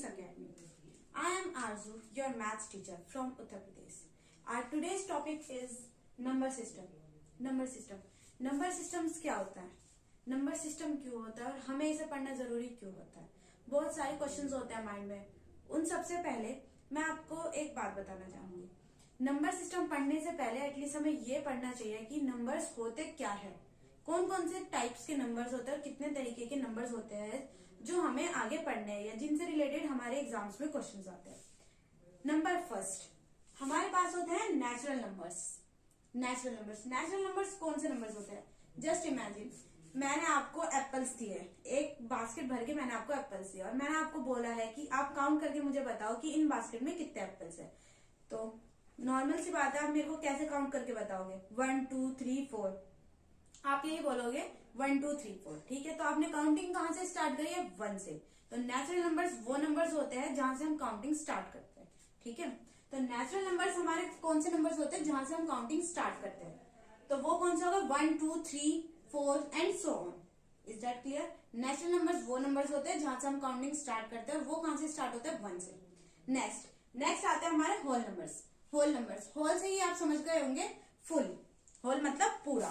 Academy. I am Arzu, your maths teacher from Uttar Pradesh. Our today's topic is number system. Number systems क्या होता है, number system क्यों होता है और हमें इसे पढ़ना जरूरी क्यों होता है। बहुत सारे क्वेश्चंस होते हैं माइंड में। उन सबसे पहले मैं आपको एक बात बताना चाहूंगी। नंबर सिस्टम पढ़ने से पहले एटलीस्ट हमें ये पढ़ना चाहिए कि नंबर्स होते क्या है, कौन कौन से टाइप्स के नंबर्स होते हैं और कितने तरीके के नंबर्स होते हैं जो हमें आगे पढ़ने हैं या जिनसे रिलेटेड हमारे एग्जाम्स में क्वेश्चंस आते हैं। नंबर फर्स्ट हमारे पास होते हैं नेचुरल नंबर्स। नेचुरल नंबर्स कौन से नंबर्स होते हैं? जस्ट इमेजिन, मैंने आपको एप्पल्स दिए, एक बास्केट भर के मैंने आपको एप्पल्स दिए और मैंने आपको बोला है कि आप काउंट करके मुझे बताओ कि इन बास्केट में कितने एप्पल्स है। तो नॉर्मल सी बात है, आप मेरे को कैसे काउंट करके बताओगे? 1 2 3 4, आप यही बोलोगे 1 2 3 4। ठीक है, तो आपने काउंटिंग कहाँ से स्टार्ट करी है? 1 से। तो नेचुरल नंबर्स वो नंबर्स होते हैं जहां से हम काउंटिंग स्टार्ट करते हैं। ठीक है, तो नेचुरल नंबर्स हमारे कौन से नंबर्स होते हैं जहां से हम काउंटिंग स्टार्ट करते हैं? तो वो कौन सा होगा? 1 2 3 4 and so on. Is that clear? Natural numbers वो नंबर्स होते हैं जहां से हम काउंटिंग स्टार्ट करते हैं। वो कहां से स्टार्ट होते हैं? 1 से। नेक्स्ट आते हैं हमारे होल नंबर्स। होल से ही आप समझ गए होंगे, फुल। होल मतलब पूरा।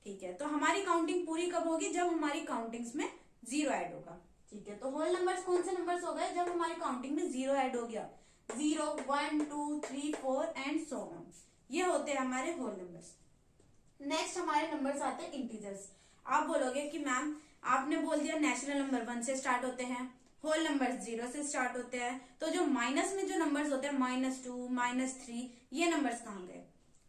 ठीक है, तो हमारी काउंटिंग पूरी कब होगी? जब हमारी काउंटिंग्स में 0 ऐड होगा। ठीक है, तो होल नंबर्स कौन से नंबर्स हो गए? जब हमारी काउंटिंग में 0 ऐड हो गया। 0 1 2 3 4 एंड सो ऑन, ये होते हैं हमारे होल नंबर्स। नेक्स्ट हमारे नंबर्स आते हैं इंटीजर्स। आप बोलोगे कि मैम आपने बोल दिया नेचुरल नंबर 1 से स्टार्ट होते हैं, होल नंबर्स 0 से स्टार्ट होते हैं, तो जो माइनस में जो नंबर्स होते हैं -2 -3, ये नंबर्स कहाँ गए?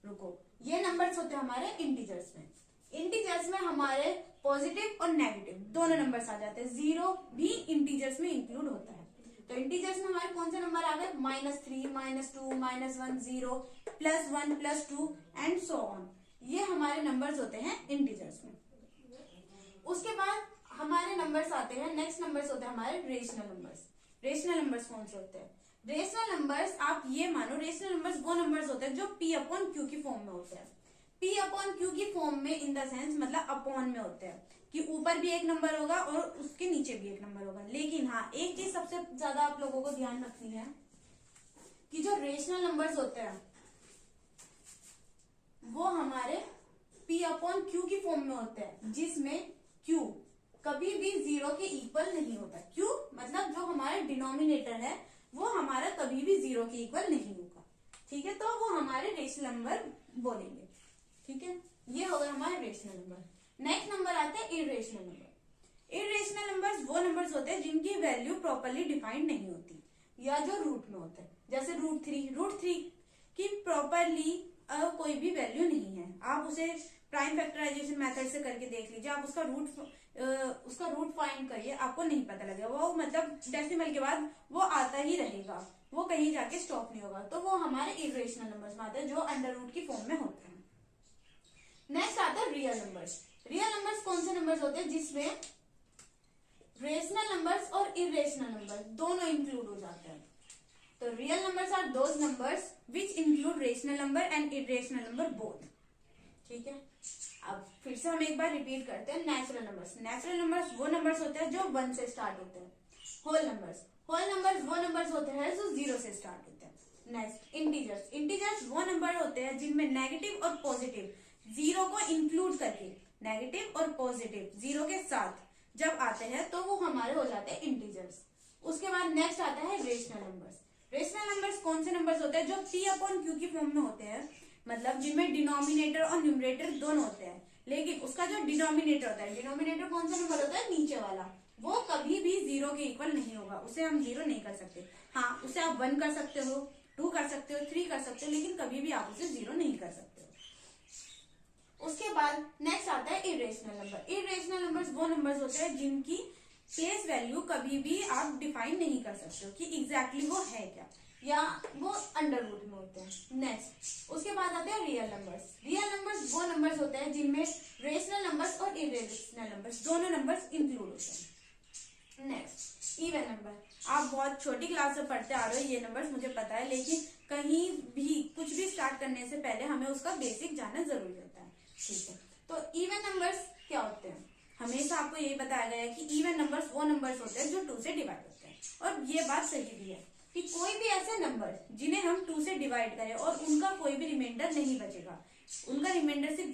रुको, ये नंबर्स होते हैं हमारे इंटीजर्स में। इंटीजर्स में हमारे पॉजिटिव और नेगेटिव दोनों नंबर्स आ जाते हैं। 0 भी इंटीजर्स में इंक्लूड होता है। तो इंटीजर्स में हमारे कौन से नंबर आ गए? -3 -2 -1 0 +1 +2 एंड सो ऑन, ये हमारे नंबर्स होते हैं इंटीजर्स में। उसके बाद हमारे नंबर्स आते हैं, नेक्स्ट नंबर्स होते हैं हमारे रेशनल नंबर्स। रेशनल नंबर्स कौन से होते हैं? रेशनल नंबर्स आप ये मानो, रेशनल नंबर्स वो नंबर्स होते हैं जो P/Q की फॉर्म में होते हैं। P/Q की फॉर्म में इन द सेंस मतलब अपॉन में होते हैं कि ऊपर भी एक नंबर होगा और उसके नीचे भी एक नंबर होगा। लेकिन हाँ, एक चीज सबसे ज्यादा आप लोगों को ध्यान रखनी है कि जो रेशनल नंबर्स होते हैं वो हमारे P/Q की फॉर्म में होते हैं, जिसमें Q कभी भी 0 के इक्वल नहीं होता। Q मतलब जो हमारा डिनोमिनेटर है वो हमारा कभी भी 0 के इक्वल नहीं होगा। ठीक है, तो वो हमारे रेशनल नंबर बोलेंगे। ठीक है, ये हो गए हमारे रेशनल नंबर। नेक्स्ट नंबर आते हैं इर्रेशनल नंबर। इर्रेशनल नंबर्स वो नंबर्स होते हैं जिनकी वैल्यू प्रॉपर्ली डिफाइंड नहीं होती या जो रूट में होते हैं। जैसे √3 की प्रॉपर्ली कोई भी वैल्यू नहीं है। आप उसे प्राइम फैक्टराइजेशन मेथड से करके देख लीजिए, आप उसका रूट फाइंड करिए, आपको नहीं पता लगेगा। वो मतलब डेसिमल के बाद वो आता ही रहेगा, वो कहीं जाके स्टॉप नहीं होगा। तो वो हमारे इर्रेशनल नंबर्स में आते हैं जो अंडर रूट की फॉर्म में होते हैं। नेक्स्ट आता है रियल नंबर्स। रियल नंबर्स कौन से नंबर्स होते हैं जिसमें रेशनल नंबर्स और इर्रेशनल नंबर दोनों इंक्लूड हो जाते हैं? तो real numbers are those numbers which include rational number and irrational number both. ठीक है, अब फिर से हम एक बार रिपीट करते हैं। नेचुरल नंबर्स वो नंबर्स होते हैं जो 1 से स्टार्ट होते हैं। होल नंबर्स वो नंबर्स होते हैं जो 0 से स्टार्ट होते हैं। नेक्स्ट इंटीजर्स वो नंबर होते हैं जिनमें नेगेटिव और पॉजिटिव 0 को इंक्लूड करके, नेगेटिव और पॉजिटिव 0 के साथ जब आते हैं तो वो हमारे हो जाते हैं इंटीजर्स। उसके बाद नेक्स्ट आता है रेशनल नंबर्स। रेशनल नंबर्स कौन से नंबर्स होते हैं? जो P/Q की फॉर्म में होते हैं, मतलब जिनमें डिनोमिनेटर और न्यूमरेटर दोनों होते हैं। लेकिन उसका जो डिनोमिनेटर होता है, डिनोमिनेटर कौन सा नंबर होता है? नीचे वाला, वो कभी भी 0 के इक्वल नहीं होगा। उसे हम 0 नहीं कर सकते। हाँ, उसे आप 1 कर सकते हो, 2 कर सकते हो, 3 कर सकते हो, लेकिन कभी भी आप उसे 0 नहीं कर सकते हो। उसके बाद नेक्स्ट आता है इर्रेशनल नंबर। इर्रेशनल नंबर्स वो नंबर्स होते हैं जिनकी प्लेस वैल्यू कभी भी आप डिफाइन नहीं कर सकते हो कि एग्जैक्टली वो है क्या, या वो अंडर रूट में होते हैं। नेक्स्ट उसके बाद आते हैं रियल नंबर्स वो नंबर्स होते हैं जिनमें रेशनल नंबर्स और इर्रेशनल नंबर्स दोनों नंबर्स इंक्लूड होते हैं। Next even number. आप बहुत छोटी क्लास से पढ़ते आ रहे हो ये नंबर्स, मुझे पता है, लेकिन कहीं भी कुछ भी स्टार्ट करने से पहले हमें उसका बेसिक जानना जरूरी होता है। ठीक है, तो इवन नंबर्स क्या होते हैं? हमेशा आपको यही बताया गया है कि इवन नंबर्स वो नंबर्स होते हैं जो 2 से डिवाइड होते हैं। और ये बात सही भी है कि कोई भी ऐसे नंबर जिन्हें हम 2 से डिवाइड करें और उनका कोई भी रिमाइंडर नहीं बचेगा, उनका रिमाइंडर सिर्फ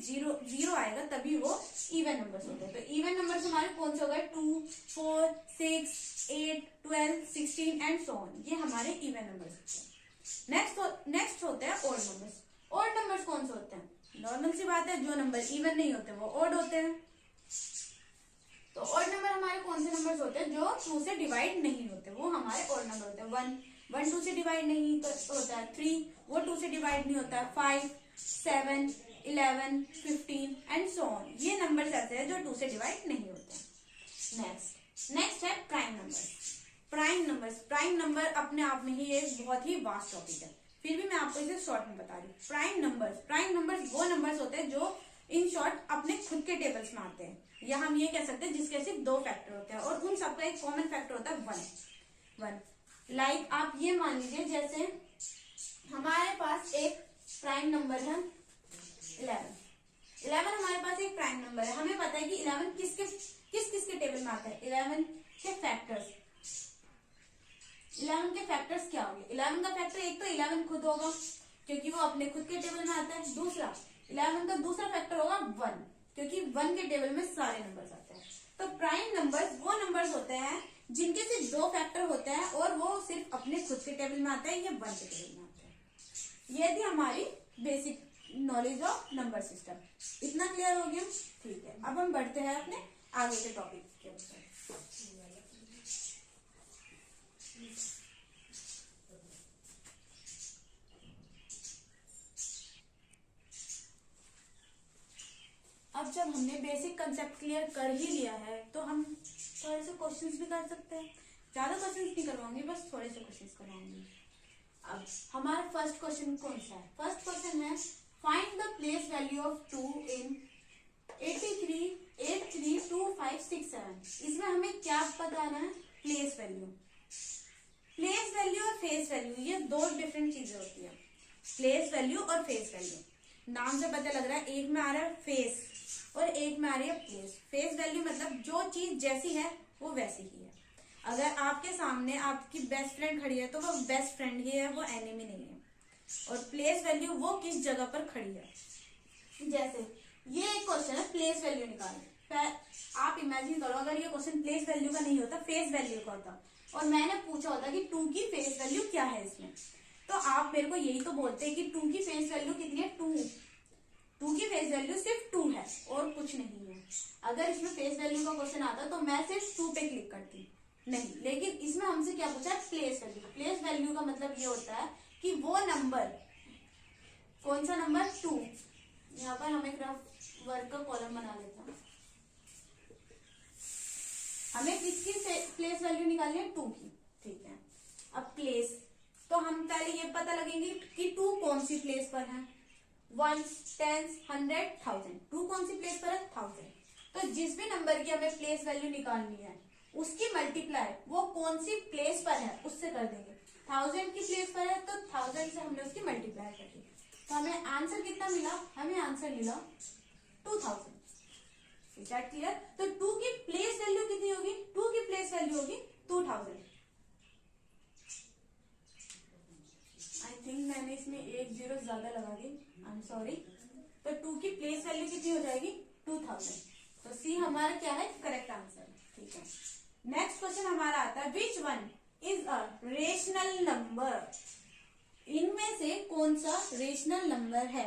जीरो आएगा, तभी वो इवन नंबर्स होते हैं। तो इवन नंबर्स हमारे कौन से हो गए? 2, 4, 6, 8, 12, 16 एंड सो ऑन, ये हमारे इवन नंबर्स होते हैं। नेक्स्ट होते हैं ऑड नंबर्स। ऑड नंबर्स कौन से होते हैं? नॉर्मल सी बात है, जो नंबर इवन नहीं होते वो ऑड होते हैं। तो ऑड नंबर हमारे कौन से नंबर्स होते हैं? जो 2 से डिवाइड नहीं होते, वो हमारे ऑड नंबर होते हैं। 1 2 से डिवाइड नहीं होता है। 3 वो 2 से डिवाइड नहीं होता है। 5, 7, 11, 15 एंड सो ऑन, ये नंबर्स ऐसे हैं जो 2 से डिवाइड नहीं होते। नेक्स्ट है प्राइम नंबर्स। प्राइम नंबर अपने आप में ही एक बहुत ही वास्ट टॉपिक है, फिर भी मैं आपको इसे शॉर्ट में बता रही हूँ। प्राइम नंबर्स वो नंबर्स होते हैं जो इन शॉर्ट अपने खुद के टेबल्स में आते हैं, या हम ये कह सकते हैं जिसके सिर्फ 2 फैक्टर होते हैं और उन सबका एक कॉमन फैक्टर होता है 1। लाइक आप ये मान लीजिए, जैसे हमारे पास एक प्राइम नंबर है 11 हमारे पास एक प्राइम नंबर है। हमें पता है कि 11 किसके टेबल में आता है? 11 के फैक्टर्स। 11 के फैक्टर्स क्या होंगे? 11 का फैक्टर एक तो 11 खुद होगा, क्योंकि वो अपने खुद के टेबल में आता है। दूसरा 11 का दूसरा फैक्टर होगा 1, क्योंकि 1 के टेबल में सारे नंबर्स आते हैं। तो प्राइम नंबर्स वो नंबर्स होते हैं जिनके सिर्फ 2 फैक्टर होते हैं और वो सिर्फ अपने खुद के टेबल में आते हैं या 1 के टेबल में आते हैं। ये थी हमारी basic knowledge of number system. इतना क्लियर हो गया? ठीक है, अब हम बढ़ते हैं अपने आगे के टॉपिक के ऊपर। अब जब हमने बेसिक कंसेप्ट क्लियर कर ही लिया है तो हम थोड़े से क्वेश्चंस भी कर सकते हैं। ज्यादा क्वेश्चंस नहीं करवाऊंगी, बस थोड़े से क्वेश्चंस करवाऊंगी। अब हमारा फर्स्ट क्वेश्चन कौन सा है? फर्स्ट क्वेश्चन है find the place value of 2 इन 83, 8, 3, 2, 5, 6, 7। इसमें हमें क्या बताना है? Place value. प्लेस वैल्यू और फेस वैल्यू ये 2 डिफरेंट चीजें होती है। प्लेस वैल्यू और फेस वैल्यू, नाम से पता लग रहा है, एक में आ रहा है फेस और एक में आ रही है प्लेस। फेस वैल्यू मतलब जो चीज जैसी है वो वैसी ही है। अगर आपके सामने आपकी बेस्ट फ्रेंड खड़ी है तो वो बेस्ट फ्रेंड ही है, वो एनिमी नहीं है। और प्लेस वैल्यू वो किस जगह पर खड़ी है। जैसे ये एक क्वेश्चन है, प्लेस वैल्यू निकालना। आप इमेजिन करो अगर ये क्वेश्चन प्लेस वैल्यू का नहीं होता, फेस वैल्यू का होता, और मैंने पूछा होता कि 2 की फेस वैल्यू क्या है इसमें, तो आप मेरे को यही तो बोलते कि 2 की फेस वैल्यू कितनी है? 2 की फेस वैल्यू सिर्फ 2 है और कुछ नहीं है। अगर इसमें फेस वैल्यू का क्वेश्चन आता तो मैं सिर्फ 2 पे क्लिक करती, नहीं। लेकिन इसमें हमसे क्या पूछा है? Place value. प्लेस वैल्यू का मतलब ये होता है कि वो नंबर, कौन सा नंबर? 2। यहाँ पर हम एक रफ वर्क का कॉलम बना लेते हैं। हमें किसकी प्लेस वैल्यू निकालनी है? 2 की, ठीक है। अब प्लेस, तो हम पहले ये पता लगेंगे कि 2 कौन सी प्लेस पर है। 1, 10, 100, 1000। 2 कौन सी प्लेस पर है? 1000। तो जिस भी नंबर की हमें प्लेस वैल्यू निकालनी है उसकी मल्टीप्लाई वो कौन सी प्लेस पर है उससे कर देंगे। 1000 की प्लेस पर है तो 1000 से हमने उसकी मल्टीप्लाई कर दी, तो हमें आंसर कितना मिला? हमें आंसर मिला 2000। Is that clear? तो 2 की प्लेस वैल्यू कितनी होगी? 2 की प्लेस वैल्यू होगी 2000। आई थिंक मैंने इसमें एक 0 ज्यादा लगा दी, आई एम सॉरी। तो 2 की प्लेस वैल्यू कितनी हो जाएगी? 2000। तो सी हमारा क्या है? करेक्ट आंसर, ठीक है। नेक्स्ट क्वेश्चन हमारा आता है which one is a rational number. इनमें से कौन सा रेशनल नंबर है?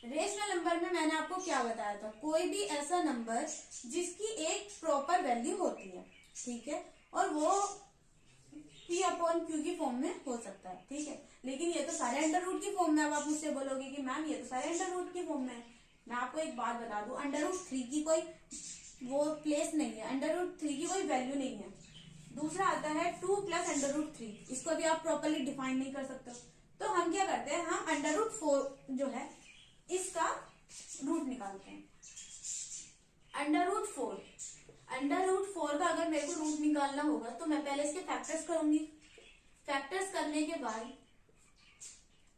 रेशनल नंबर में मैंने आपको क्या बताया था? कोई भी ऐसा नंबर जिसकी एक प्रॉपर वैल्यू होती है, ठीक है, और वो P/Q की फॉर्म में हो सकता है, ठीक है। लेकिन ये तो सारे अंडर रूट की फॉर्म में। अब आप मुझसे बोलोगे कि मैम ये तो सारे अंडर रूट की फॉर्म में है। मैं आपको एक बात बता दूं, अंडर रूट 3 की कोई वो प्लेस नहीं है, अंडर रूट 3 की कोई वैल्यू नहीं है। दूसरा आता है 2 प्लस अंडर रूट 3, इसको भी आप प्रॉपरली डिफाइन नहीं कर सकते। तो हम क्या करते हैं? हम अंडर रूट 4 जो है इसका रूट निकालते हैं। अंडर रूट 4 का अगर मेरे को रूट निकालना होगा तो मैं पहले इसके फैक्टर्स करूंगी। फैक्टर्स करने के बाद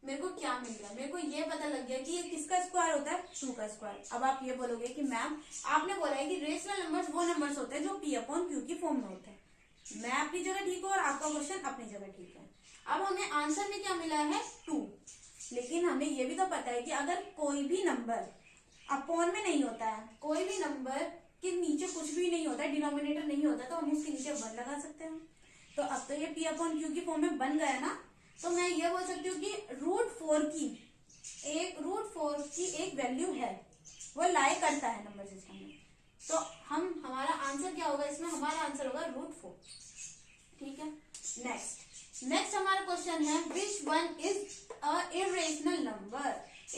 मेरे को क्या मिल गया? मेरे को ये पता लग गया कि ये किसका स्क्वायर होता है? 2 का स्क्वायर। अब आप ये बोलोगे कि मैम आपने बोला है कि रेशनल नंबर्स वो नंबर्स होते हैं जो P/Q की फॉर्म में होते हैं। मैं अपनी जगह ठीक हूँ और आपका क्वेश्चन अपनी जगह ठीक है। अब हमें आंसर में क्या मिला है 2, लेकिन हमें ये भी तो पता है कि अगर कोई भी नंबर अपॉन में नहीं होता है, कोई भी नंबर के नीचे कुछ भी नहीं होता है, डिनोमिनेटर नहीं होता, तो हम उसके नीचे 1 लगा सकते हैं। तो अब तो ये p/q की फॉर्म में बन गया ना, तो मैं ये बोल सकती हूँ कि √4 की एक वैल्यू है, वो लाई करता है नंबर सिस्टम में। तो हमारा आंसर क्या होगा इसमें, हमारा आंसर होगा √4। ठीक है, नेक्स्ट हमारा क्वेश्चन है which one is a irrational number.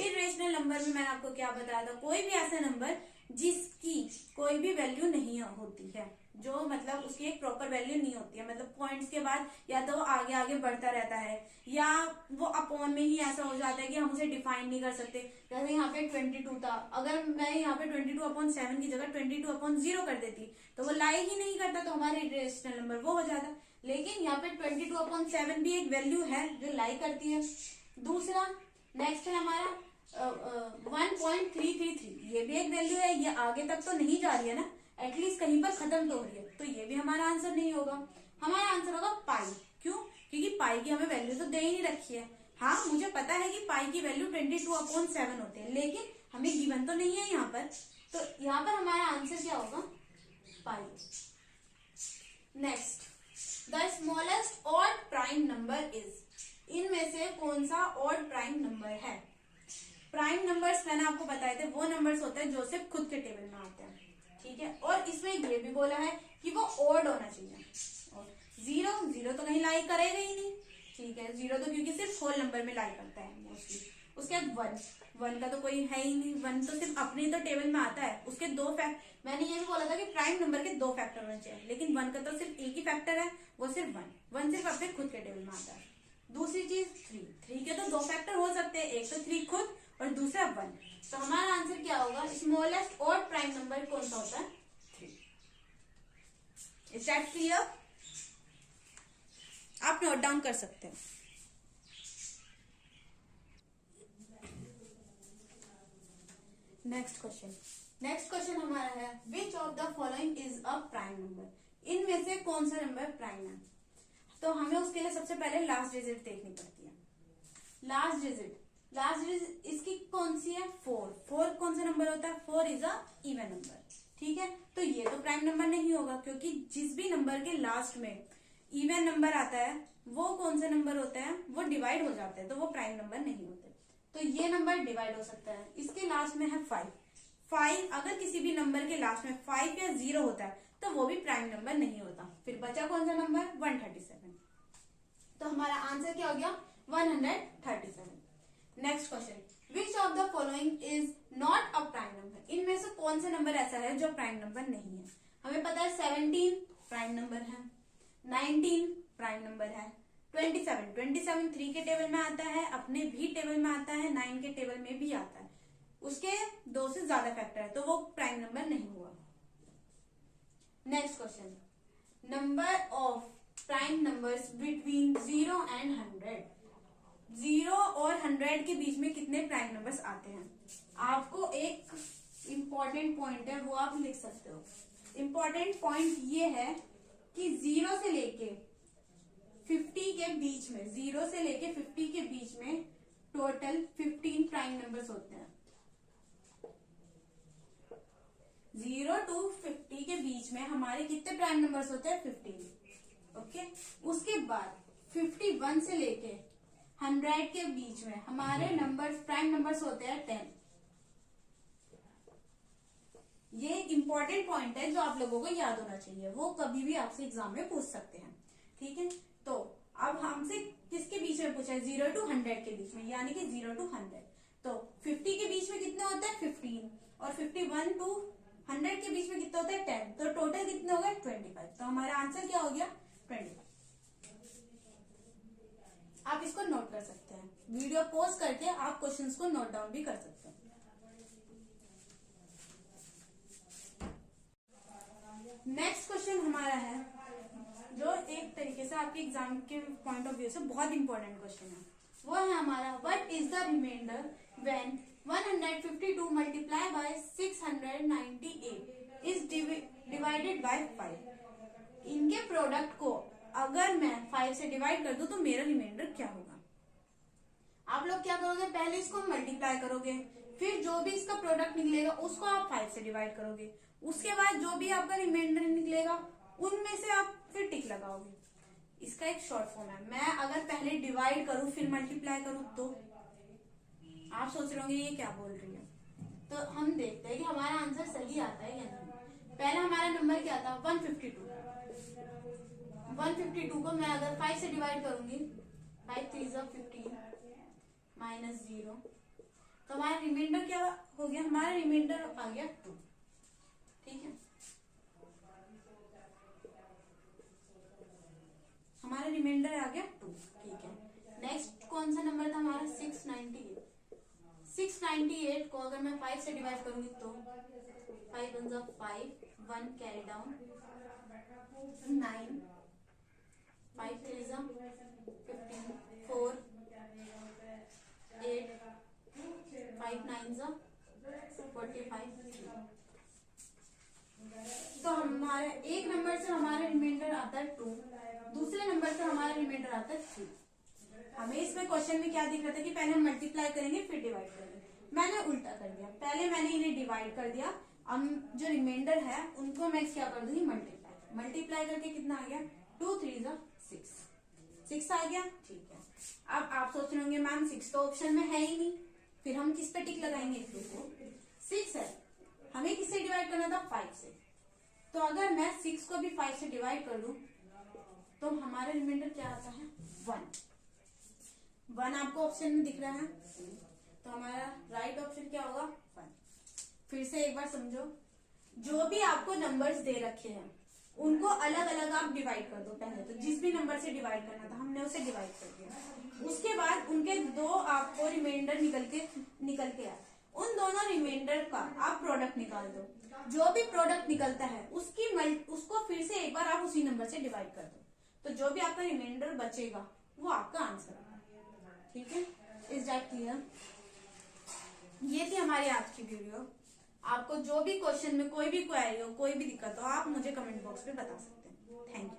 Irrational number में मैंने आपको क्या बताया था, कोई भी ऐसा नंबर जिसकी कोई भी वैल्यू नहीं होती है, जो मतलब उसकी एक प्रॉपर वैल्यू नहीं होती है, मतलब पॉइंट्स के बाद या तो वो आगे आगे बढ़ता रहता है या वो अपॉन में ही ऐसा हो जाता है कि हम उसे डिफाइन नहीं कर सकते। जैसे यहाँ पे 22 था, अगर मैं यहाँ पे 22/7 की जगह 22/0 कर देती तो वो लाई ही नहीं करता, तो हमारा इरेशनल नंबर वो हो जाता। लेकिन यहाँ पे 22/7 भी एक वैल्यू है जो लाई करती है। दूसरा नेक्स्ट है हमारा 1.333, ये भी एक वैल्यू है, ये आगे तक तो नहीं जा रही है ना, एटलीस्ट कहीं पर खत्म तो हो रही है, तो ये भी हमारा आंसर नहीं होगा। हमारा आंसर होगा पाई। क्यों? क्योंकि पाई की हमें वैल्यू तो दे ही नहीं रखी है। हाँ, मुझे पता है कि पाई की वैल्यू 22/7 होती है, लेकिन हमें गिवन तो नहीं है यहाँ पर, तो यहाँ पर हमारा आंसर क्या होगा, pi. Next, the smallest odd prime number is, इनमें से कौन सा ऑड प्राइम नंबर है। प्राइम नंबर्स मैंने आपको बताए थे वो नंबर्स होते हैं जो सिर्फ खुद के टेबल में आते हैं। ठीक है, और इसमें ये भी बोला है कि वो ऑड होना चाहिए। और जीरो तो कहीं लाई करेगा ही नहीं। ठीक है, जीरो तो क्योंकि सिर्फ होल नंबर में लाई करता है मोस्टली। उसके बाद वन का तो कोई है ही नहीं, वन तो सिर्फ अपने तो टेबल में आता है। उसके दो फैक्ट, मैंने ये भी बोला था कि प्राइम नंबर के 2 फैक्टर होने चाहिए, लेकिन वन का तो सिर्फ एक ही फैक्टर है, वो सिर्फ वन सिर्फ अपने खुद के टेबल में आता है। दूसरी चीज थ्री के तो 2 फैक्टर हो सकते हैं, एक तो 3 खुद और दूसरा 1। तो हमारा आंसर क्या होगा, स्मॉलेस्ट ऑड प्राइम नंबर कौन सा होता है, 3। Is that clear? आप नोट डाउन कर सकते हैं। नेक्स्ट क्वेश्चन हमारा है which of the following is a prime number, इनमें से कौन सा नंबर प्राइम है। तो हमें उसके लिए सबसे पहले लास्ट डिजिट देखनी पड़ती है। लास्ट डिजिट इसकी कौन सी है, 4 कौन सा नंबर होता है, 4 इज अ इवन नंबर। ठीक है, तो ये तो प्राइम नंबर नहीं होगा, क्योंकि जिस भी नंबर के लास्ट में इवन नंबर आता है वो कौन सा नंबर होता है, वो डिवाइड हो जाते हैं, तो वो प्राइम नंबर नहीं होते। तो ये नंबर डिवाइड हो सकता है। इसके लास्ट में है 5, अगर किसी भी नंबर के लास्ट में 5 या 0 होता है तो वो भी प्राइम नंबर नहीं होता। फिर बचा कौन सा नंबर, 137। तो हमारा आंसर क्या हो गया, 137। Next question, which of the following is not a prime number, इनमें से कौन सा नंबर ऐसा है जो प्राइम नंबर नहीं है। हमें पता है 17 प्राइम नंबर है, 19 प्राइम नंबर है, 27 3 के टेबल में आता है, अपने भी टेबल में आता है, 9 के टेबल में भी आता है, उसके 2 से ज्यादा फैक्टर है, तो वो प्राइम नंबर नहीं हुआ। Next question, number of prime numbers between 0 and 100, 0 और 100 के बीच में कितने प्राइम नंबर्स आते हैं। आपको एक इम्पॉर्टेंट पॉइंट है वो आप लिख सकते हो। इम्पॉर्टेंट पॉइंट ये है कि 0 से लेके 50 के बीच में, 0 से लेके 50 के बीच में टोटल 15 प्राइम नंबर्स होते हैं। 0 to 50 के बीच में हमारे कितने प्राइम नंबर्स होते हैं, 15। ओके, उसके बाद 51 से लेके 100 के बीच में हमारे नंबर्स, प्राइम नंबर्स होते हैं 10। ये इंपॉर्टेंट पॉइंट है जो आप लोगों को याद होना चाहिए, वो कभी भी आपसे एग्जाम में पूछ सकते हैं। ठीक है, तो अब हमसे किसके बीच में पूछा है, 0 to 100 के बीच में, यानी कि 0 to 100। तो 50 के बीच में कितने होते हैं, 15, और 51 to 100 के बीच में कितना होता है, 10। तो टोटल कितने हो गए, 25। तो हमारा आंसर क्या हो गया, 25। आप इसको नोट कर सकते हैं, वीडियो पॉज करके आप क्वेश्चंस को नोट डाउन भी कर सकते हैं। नेक्स्ट क्वेश्चन हमारा है जो एक तरीके से आपके एग्जाम के पॉइंट ऑफ व्यू से बहुत इंपॉर्टेंट क्वेश्चन है, वो है हमारा what is the reminder when 152 multiply by 698 is divided by 5। इनके प्रोडक्ट को अगर मैं 5 से डिवाइड कर दूं तो मेरा रिमाइंडर क्या होगा। आप लोग क्या करोगे, पहले इसको मल्टीप्लाई करोगे, फिर जो भी इसका प्रोडक्ट निकलेगा उसको आप 5 से डिवाइड करोगे, उसके बाद जो भी आपका रिमाइंडर निकलेगा उनमें से आप फिर टिक लगाओगे। इसका एक शॉर्ट फॉर्म है। मैं अगर पहले डिवाइड करूं फिर मल्टीप्लाई करूं तो आप सोच रहे होंगे ये क्या बोल रही है। तो हम देखते हैं कि हमारा आंसर सही आता है या नहीं। पहला हमारा नंबर क्या था, 152। 152 को मैं अगर 5 से डिवाइड करूंगी, 5 3 15 माइनस 0, तो हमारा रिमाइंडर क्या हो गया, हमारा रिमाइंडर आ गया 2। ठीक है, हमारा रिमाइंडर आ गया 2। ठीक है, नेक्स्ट कौन सा नंबर था हमारा, 698। 698 को अगर मैं 5 से डिवाइड करूंगी तो 5 1 जा 5, 1 कैरी डाउन, 9, 5 3 जा 15, 4 8, 5 9 जा 45। तो हमारे एक नंबर से हमारा रिमाइंडर आता है 2, दूसरे नंबर से हमारा रिमाइंडर आता है 3। हमें इसमें क्वेश्चन में क्या दिख रहा था कि पहले हम मल्टीप्लाई करेंगे फिर डिवाइड करेंगे, मैंने उल्टा कर दिया। पहले मैंने इन्हें डिवाइड कर दिया, अब जो रिमाइंडर है उनको मैं क्या कर दूंगी, मल्टीप्लाई। मल्टीप्लाई करके कितना आ गया, 2 3 जा 6 आ गया। ठीक है, अब आप सोच रहे होंगे मैम 6 तो ऑप्शन में है ही नहीं, फिर हम किस पे टिक लगाएंगे, 6 है, हमें किससे डिवाइड करना था, 5 से। तो अगर मैं 6 को भी 5 से डिवाइड कर दूं तो हमारा रिमाइंडर क्या आता है, 1 आपको ऑप्शन में दिख रहा है, तो हमारा राइट ऑप्शन क्या होगा, 1। फिर से एक बार समझो, जो भी आपको नंबर्स दे रखे हैं उनको अलग अलग आप डिवाइड कर दो। पहले तो जिस भी नंबर से डिवाइड करना था हमने उसे डिवाइड कर दिया, उसके बाद उनके दो आपको रिमाइंडर निकल के आए, उन दोनों रिमाइंडर का आप प्रोडक्ट निकाल दो। जो भी प्रोडक्ट निकलता है उसको फिर से एक बार आप उसी नंबर से डिवाइड कर दो, तो जो भी आपका रिमाइंडर बचेगा वो आपका आंसर है। ठीक है, इज दैट क्लियर। ये थी हमारी आज की वीडियो। आपको जो भी क्वेश्चन में कोई भी क्वेरी हो, कोई भी दिक्कत हो, आप मुझे कमेंट बॉक्स में बता सकते हैं। Thank you.